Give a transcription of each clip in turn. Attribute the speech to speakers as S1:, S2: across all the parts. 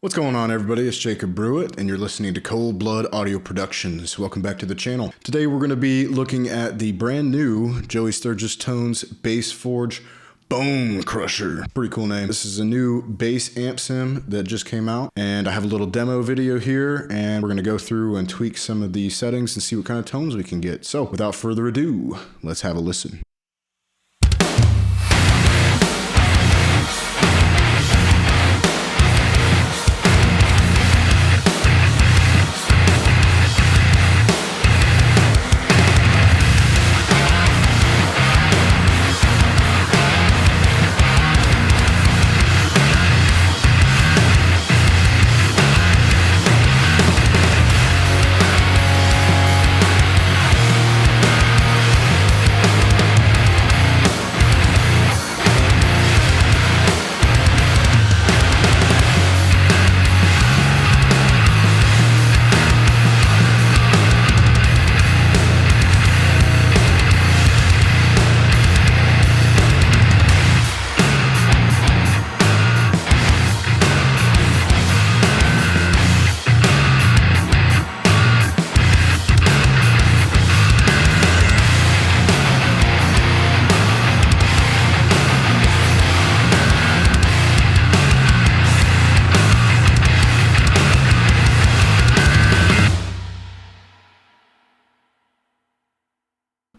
S1: What's going on, everybody? It's Jacob Brewitt, and you're listening to Coldblood Audio Productions. Welcome back to the channel. Today we're going to be looking at the brand new Joey Sturgis Tones Bass Forge Bone Crusher. Pretty cool name. This is a new bass amp sim that just came out, and I have a little demo video here, and we're going to go through and tweak some of the settings and see what kind of tones we can get. So without further ado, let's have a listen.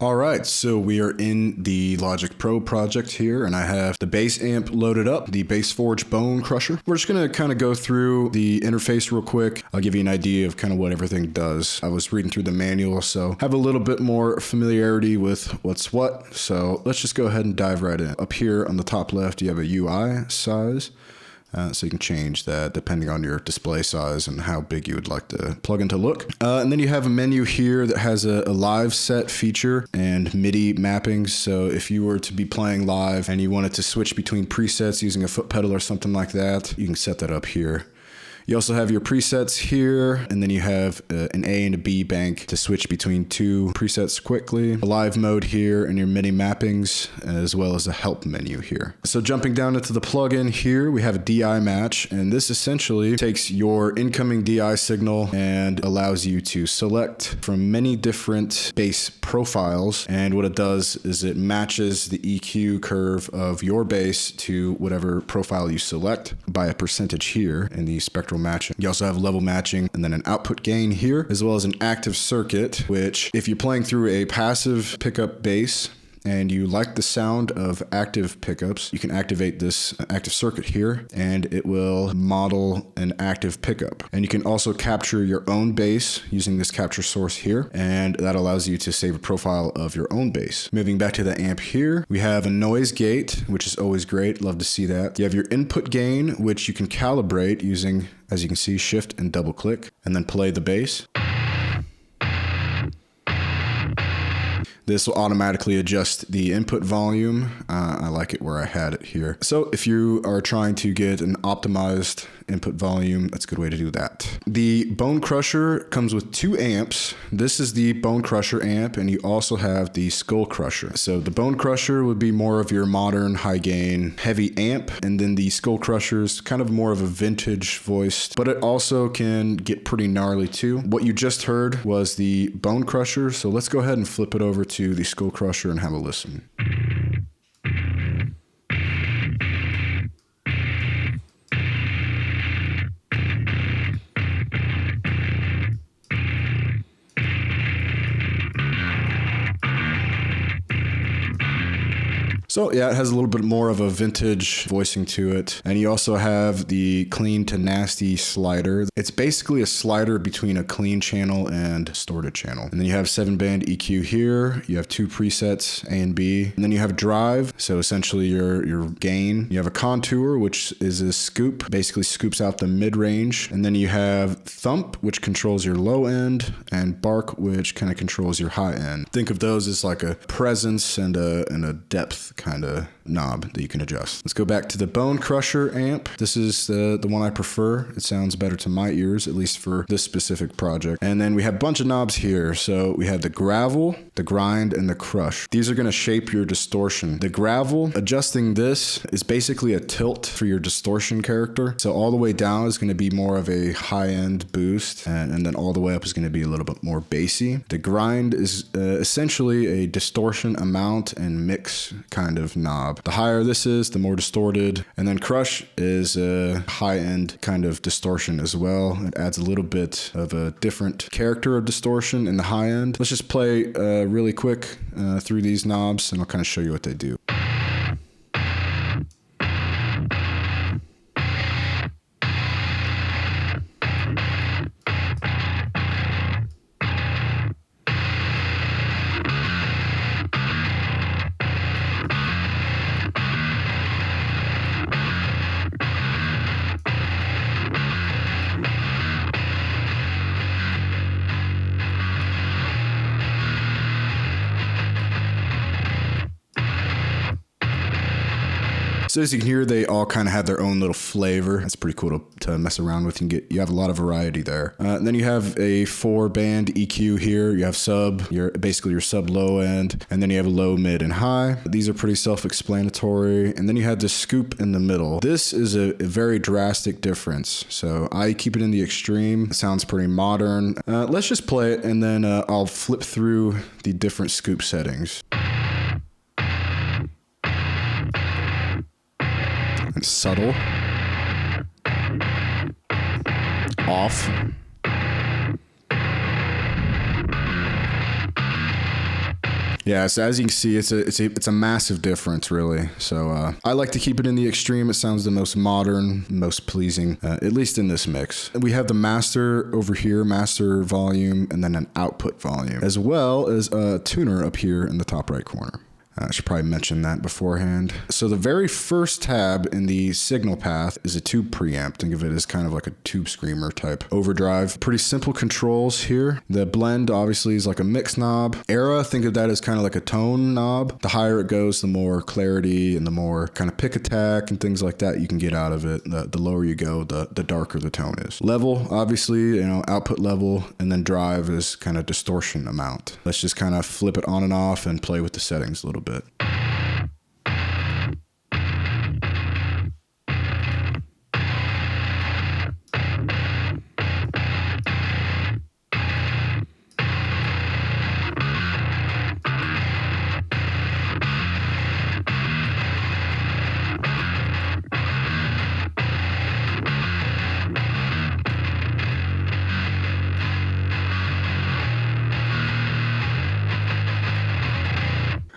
S1: Alright, so we are in the Logic Pro project here, and I have the bass amp loaded up, the Bass Forge Bone Crusher. We're just going to kind of go through the interface real quick. I'll give you an idea of kind of what everything does. I was reading through the manual, so have a little bit more familiarity with what's what. So let's just go ahead and dive right in. Up here on the top left, you have a UI size. So you can change that depending on your display size and how big you would like the plugin to look. And then you have a menu here that has a live set feature and MIDI mappings. So if you were to be playing live and you wanted to switch between presets using a foot pedal or something like that, you can set that up here. You also have your presets here, and then you have an A and a B bank to switch between two presets quickly. A live mode here, and your MIDI mappings, as well as a help menu here. So jumping down into the plugin here, we have a DI match, and this essentially takes your incoming DI signal and allows you to select from many different bass profiles. And what it does is it matches the EQ curve of your bass to whatever profile you select by a percentage here in the spectral matching. You also have level matching and then an output gain here, as well as an active circuit, which if you're playing through a passive pickup bass and you like the sound of active pickups, you can activate this active circuit here and it will model an active pickup. And you can also capture your own bass using this capture source here, and that allows you to save a profile of your own bass. Moving back to the amp here, we have a noise gate, which is always great. Love to see that. You have your input gain, which you can calibrate using, as you can see, shift and double click, and then play the bass. This will automatically adjust the input volume. I like it where I had it here. So if you are trying to get an optimized input volume, that's a good way to do that. The Bone Crusher comes with two amps. This is the Bone Crusher amp, and you also have the Skull Crusher. So the Bone Crusher would be more of your modern, high gain, heavy amp, and then the Skull Crusher is kind of more of a vintage voiced, but it also can get pretty gnarly too. What you just heard was the Bone Crusher, so let's go ahead and flip it over to the Skull Crusher and have a listen. So yeah, it has a little bit more of a vintage voicing to it. And you also have the clean to nasty slider. It's basically a slider between a clean channel and distorted channel. And then you have 7-band EQ here. You have two presets, A and B. And then you have drive, so essentially your gain. You have a contour, which is a scoop, basically scoops out the mid-range. And then you have thump, which controls your low end, and bark, which kind of controls your high end. Think of those as like a presence and a depth kind of knob that you can adjust. Let's go back to the Bone Crusher amp. This is the one I prefer. It sounds better to my ears, at least for this specific project. And then we have a bunch of knobs here. So we have the gravel, the grind, and the crush. These are going to shape your distortion. The gravel, adjusting this is basically a tilt for your distortion character. So all the way down is going to be more of a high-end boost, and then all the way up is going to be a little bit more bassy. The grind is essentially a distortion amount and mix kind of knob. The higher this is, the more distorted. And then crush is a high-end kind of distortion as well. It adds a little bit of a different character of distortion in the high end. Let's just play really quick through these knobs, and I'll kind of show you what they do. So as you can hear, they all kind of have their own little flavor. It's pretty cool to mess around with. You have a lot of variety there. And then you have a 4-band EQ here. You have sub, basically your sub low end, and then you have a low, mid, and high. These are pretty self-explanatory. And then you have the scoop in the middle. This is a very drastic difference. So I keep it in the extreme. It sounds pretty modern. Let's just play it, and then I'll flip through the different scoop settings. Subtle, off, yeah. So as you can see, it's a massive difference, really. So I like to keep it in the extreme. It sounds the most modern, most pleasing, at least in this mix. We have the master over here, master volume, and then an output volume, as well as a tuner up here in the top right corner. I should probably mention that beforehand. So the very first tab in the signal path is a tube preamp. Think of it as kind of like a tube screamer type overdrive. Pretty simple controls here. The blend obviously is like a mix knob. Era, think of that as kind of like a tone knob. The higher it goes, the more clarity and the more kind of pick attack and things like that you can get out of it. The lower you go, the darker the tone is. Level, obviously, output level, and then drive is kind of distortion amount. Let's just kind of flip it on and off and play with the settings a little bit.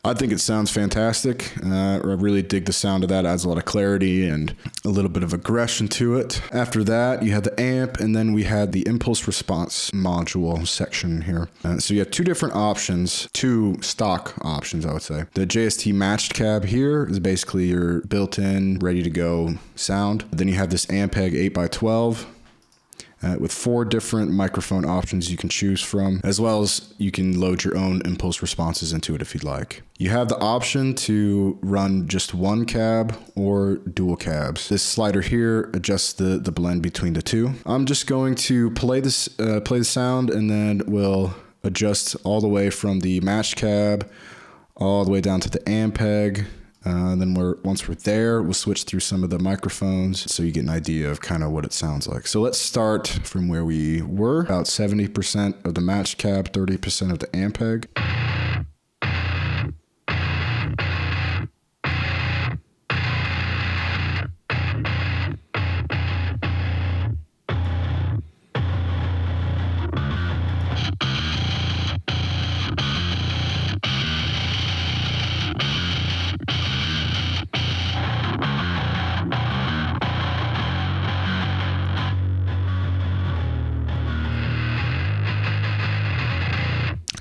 S1: I think it sounds fantastic. I really dig the sound of that. It adds a lot of clarity and a little bit of aggression to it. After that, you have the amp, and then we had the impulse response module section here. So you have two different options, two stock options, I would say. The JST matched cab here is basically your built-in, ready-to-go sound. Then you have this Ampeg 8x12. With 4 different microphone options you can choose from, as well as you can load your own impulse responses into it if you'd like. You have the option to run just one cab or dual cabs. This slider here adjusts the blend between the two. I'm just going to play the sound, and then we'll adjust all the way from the matched cab all the way down to the Ampeg. Then once we're there, we'll switch through some of the microphones so you get an idea of kind of what it sounds like. So let's start from where we were, about 70% of the matched cab, 30% of the Ampeg.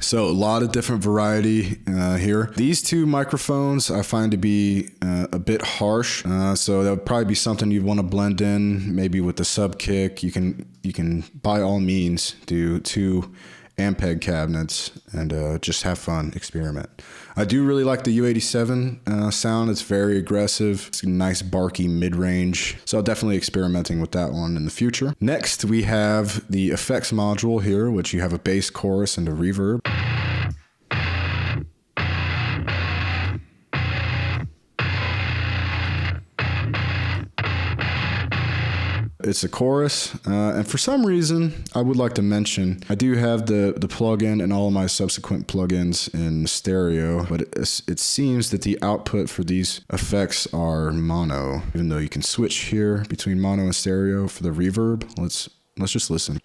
S1: So a lot of different variety here. These two microphones I find to be a bit harsh. So that would probably be something you'd want to blend in, maybe with the sub kick. You can by all means do 2 Ampeg cabinets and just have fun, experiment. I do really like the U87 sound. It's very aggressive. It's a nice barky mid-range. So I'll definitely experimenting with that one in the future. Next, we have the effects module here, which you have a bass, chorus, and a reverb. It's a chorus, and for some reason, I would like to mention, I do have the plugin and all of my subsequent plugins in stereo, but it seems that the output for these effects are mono, even though you can switch here between mono and stereo for the reverb. Let's just listen.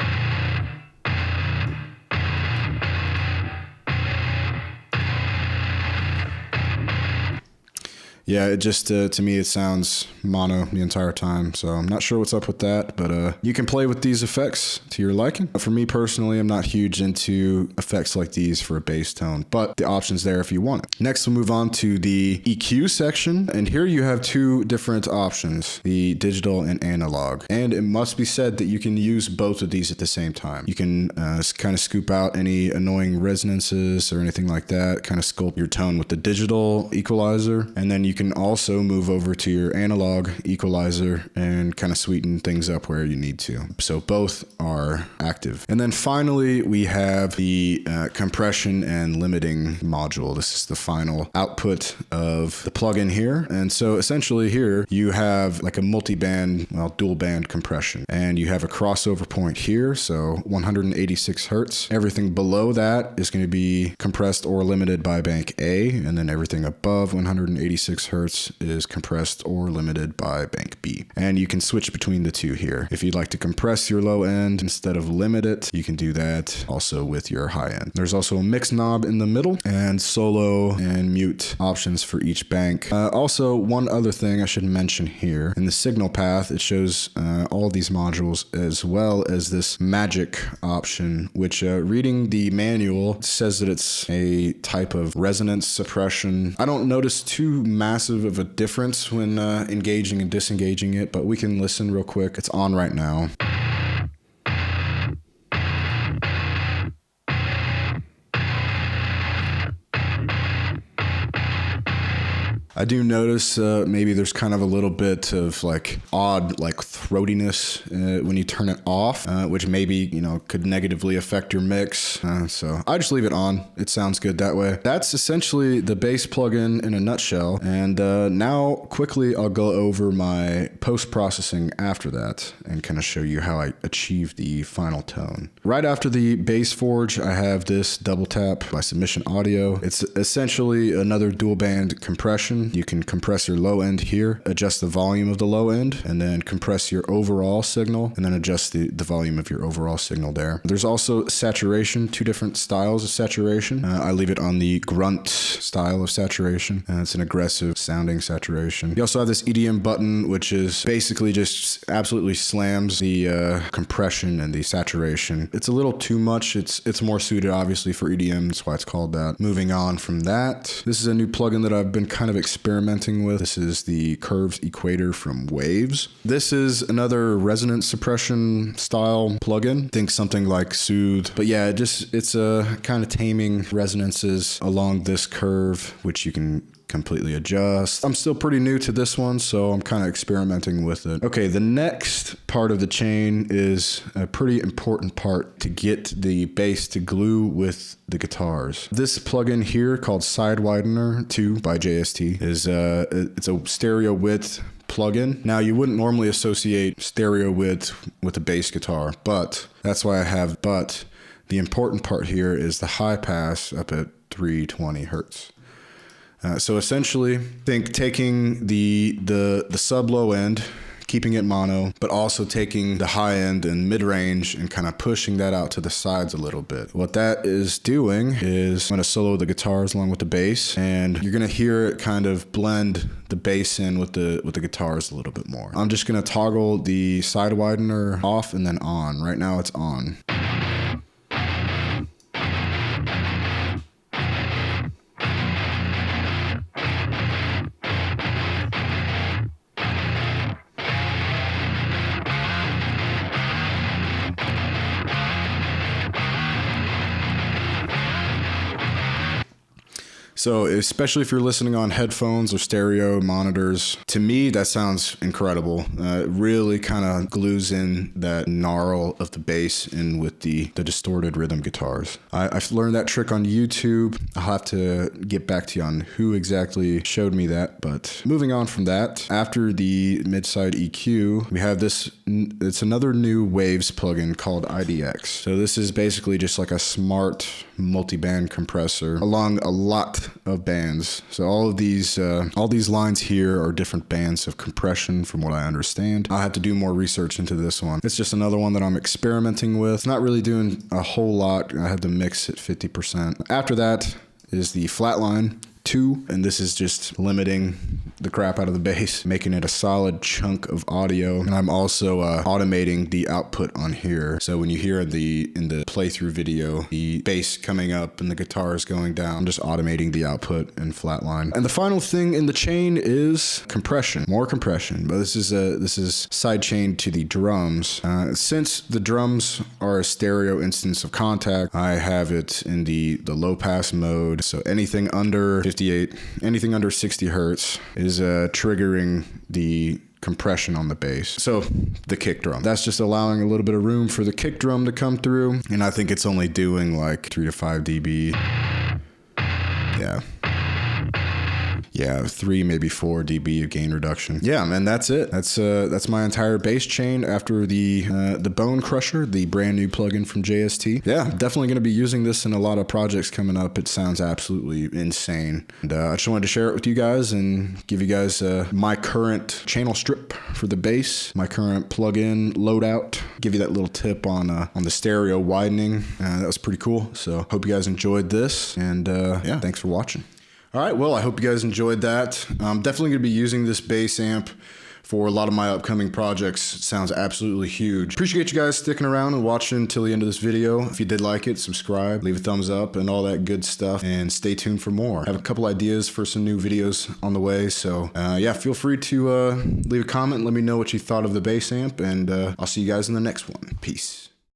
S1: Yeah, it just, to me, it sounds mono the entire time, so I'm not sure what's up with that, but you can play with these effects to your liking. For me personally, I'm not huge into effects like these for a bass tone, but the option's there if you want it. Next, we'll move on to the EQ section, and here you have two different options, the digital and analog, and it must be said that you can use both of these at the same time. You can kind of scoop out any annoying resonances or anything like that, kind of sculpt your tone with the digital equalizer, and then you can also move over to your analog equalizer and kind of sweeten things up where you need to. So both are active. And then finally, we have the compression and limiting module. This is the final output of the plugin here. And so essentially here you have like a multi-band, well, dual band compression, and you have a crossover point here. So 186 Hertz. Everything below that is going to be compressed or limited by bank A, and then everything above 186 Hertz is compressed or limited by bank B. And you can switch between the two here. If you'd like to compress your low end instead of limit it, you can do that also with your high end. There's also a mix knob in the middle and solo and mute options for each bank. Also, one other thing I should mention here, in the signal path, it shows all these modules as well as this magic option, which reading the manual says that it's a type of resonance suppression. I don't notice too massive of a difference when engaging and disengaging it, but we can listen real quick. It's on right now. I do notice maybe there's kind of a little bit of like odd like throatiness when you turn it off, which maybe, you know, could negatively affect your mix. So I just leave it on. It sounds good that way. That's essentially the bass plugin in a nutshell. And now quickly I'll go over my post-processing after that and kind of show you how I achieve the final tone. Right after the bass forge, I have this double tap by Submission Audio. It's essentially another dual band compression. You can compress your low end here, adjust the volume of the low end, and then compress your overall signal, and then adjust the volume of your overall signal there. There's also saturation, two different styles of saturation. I leave it on the grunt style of saturation. It's an aggressive sounding saturation. You also have this EDM button, which is basically just absolutely slams the compression and the saturation. It's a little too much. It's more suited obviously for EDM. That's why it's called that. Moving on from that, this is a new plugin that I've been kind of experimenting with. This is the Curves Equator from Waves. This is another resonance suppression style plugin. Think something like Soothe. But yeah, it's a kind of taming resonances along this curve, which you can completely adjust. I'm still pretty new to this one, so I'm kind of experimenting with it. Okay, the next part of the chain is a pretty important part to get the bass to glue with the guitars. This plugin here called Side Widener 2 by JST is it's a stereo width plugin. Now, you wouldn't normally associate stereo width with a bass guitar, but that's why I have but. The important part here is the high pass up at 320 Hertz. So essentially, think taking the sub low end, keeping it mono, but also taking the high end and mid range and kind of pushing that out to the sides a little bit. What that is doing is I'm going to solo the guitars along with the bass, and you're going to hear it kind of blend the bass in with the guitars a little bit more. I'm just going to toggle the side widener off and then on. Right now it's on. So especially if you're listening on headphones or stereo monitors, to me, that sounds incredible. It really kind of glues in that gnarl of the bass in with the distorted rhythm guitars. I've learned that trick on YouTube. I'll have to get back to you on who exactly showed me that. But moving on from that, after the mid-side EQ, we have this, it's another new Waves plugin called IDX. So this is basically just like a smart multi-band compressor along a lot of bands. So all these lines here are different bands of compression from what I understand. I'll have to do more research into this one. It's just another one that I'm experimenting with. It's not really doing a whole lot. I had to mix it 50%. After that is the Flatline 2, and this is just limiting the crap out of the bass, making it a solid chunk of audio. And I'm also automating the output on here. So when you hear in the playthrough video, the bass coming up and the guitars going down, I'm just automating the output in Flatline. And the final thing in the chain is compression, more compression. But this is side chained to the drums. Since the drums are a stereo instance of Contact, I have it in the low pass mode. So anything under 58, anything under 60 hertz is triggering the compression on the bass. So the kick drum, that's just allowing a little bit of room for the kick drum to come through. And I think it's only doing like 3 to 5 dB. Yeah, 3, maybe 4 dB of gain reduction. Yeah, man, that's it. That's my entire bass chain after the BONECRUSHING, the brand new plugin from JST. Yeah, definitely going to be using this in a lot of projects coming up. It sounds absolutely insane. And I just wanted to share it with you guys and give you guys my current channel strip for the bass, my current plugin loadout. Give you that little tip on the stereo widening. That was pretty cool. So hope you guys enjoyed this. And yeah, thanks for watching. All right, well, I hope you guys enjoyed that. I'm definitely going to be using this bass amp for a lot of my upcoming projects. It sounds absolutely huge. Appreciate you guys sticking around and watching until the end of this video. If you did like it, subscribe, leave a thumbs up, and all that good stuff, and stay tuned for more. I have a couple ideas for some new videos on the way, so yeah, feel free to leave a comment and let me know what you thought of the bass amp, and I'll see you guys in the next one. Peace.